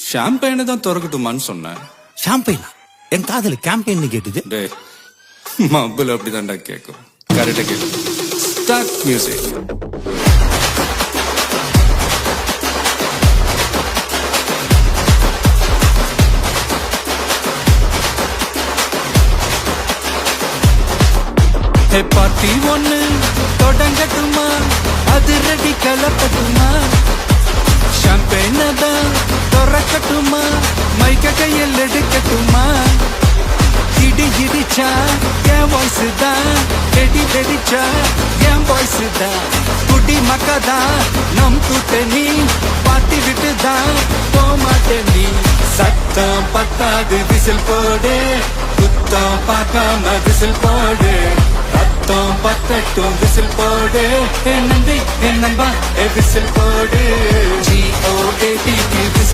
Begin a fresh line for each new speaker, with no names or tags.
ஷாம்பெயினை தான் திறக்கட்டுமான்னு சொன்னேன்.
ஷாம்பெயினா? என் காதல கேம்பெயின் கேட்டுது.
டே மப்புல அப்படிதான்டா கேட்கும். கரெக்டா கேட்கும். Start music. பார்ட்டி ஒண்ணு தொடங்கட்டுமா, அது ரெடி கலப்பட்டுமா, ஷாம்பெயின தான் திறக்கட்டுமா, மைக்க கையில் எடுக்கட்டுமா, இடி இடிச்சா என் வாய்ஸ் தான், வெடி வெடிச்சா என் வாய்ஸ் தான், குடி மக்கதான் நம் கூட்டணி, பாட்டி விட்டு தான் போமாட்டே நீ, சத்தம் பத்தாது விசில் போடு, குத்தம் பார்க்காம விசில் போடு, ரத்தம் பத்தட்டும் விசில் போடு, என் நம்பி என் நம்பா விசில் போடு, GOAT